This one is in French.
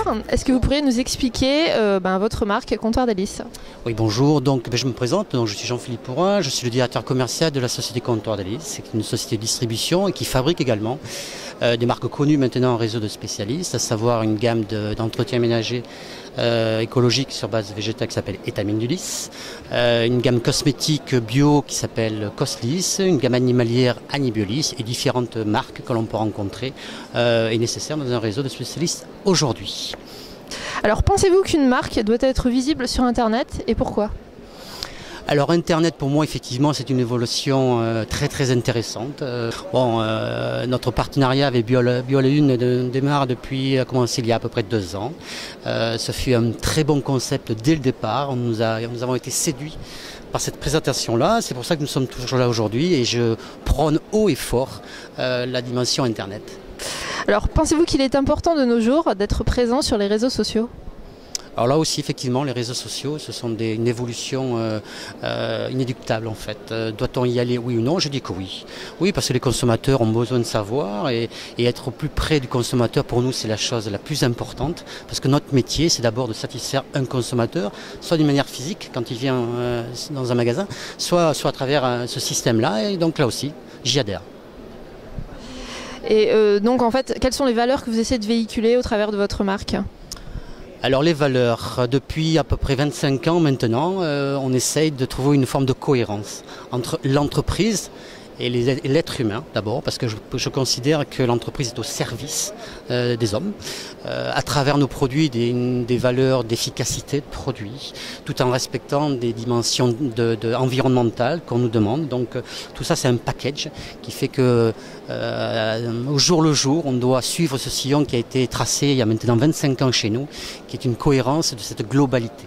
bonjour. Est-ce que vous pourriez nous expliquer votre marque Comptoir Délices? Oui, bonjour. Donc, je me présente. Donc, je suis Jean-Philippe Pourrin. Je suis le directeur commercial de la société Comptoir Délices. C'est une société de distribution et qui fabrique également des marques connues maintenant en réseau de spécialistes, à savoir une gamme d'entretien ménager écologique sur base végétale qui s'appelle Étamine du Lys, une gamme cosmétique bio qui s'appelle Coslis, une gamme animalière Anibiolis et différentes marques que l'on peut rencontrer est nécessaire dans un réseau de spécialistes aujourd'hui. Alors pensez-vous qu'une marque doit être visible sur Internet et pourquoi ? Alors Internet pour moi effectivement c'est une évolution très intéressante. Notre partenariat avec Bio-Lune démarre depuis, a commencé il y a à peu près 2 ans. Ce fut un très bon concept dès le départ, nous avons été séduits par cette présentation-là, c'est pour ça que nous sommes toujours là aujourd'hui et je prône haut et fort la dimension Internet. Alors pensez-vous qu'il est important de nos jours d'être présent sur les réseaux sociaux ? Alors là aussi, effectivement, les réseaux sociaux, ce sont une évolution inéluctable en fait. Doit-on y aller, oui ou non? Je dis que oui. Oui, parce que les consommateurs ont besoin de savoir et être au plus près du consommateur, pour nous, c'est la chose la plus importante. Parce que notre métier, c'est d'abord de satisfaire un consommateur, soit d'une manière physique, quand il vient dans un magasin, soit à travers ce système-là. Et donc là aussi, j'y adhère. Et donc en fait, quelles sont les valeurs que vous essayez de véhiculer au travers de votre marque ? Alors les valeurs, depuis à peu près 25 ans maintenant, on essaye de trouver une forme de cohérence entre l'entreprise et l'être humain d'abord, parce que je considère que l'entreprise est au service des hommes, à travers nos produits des valeurs d'efficacité de produits, tout en respectant des dimensions environnementales qu'on nous demande. Donc tout ça c'est un package qui fait que au jour le jour on doit suivre ce sillon qui a été tracé il y a maintenant 25 ans chez nous, qui est une cohérence de cette globalité.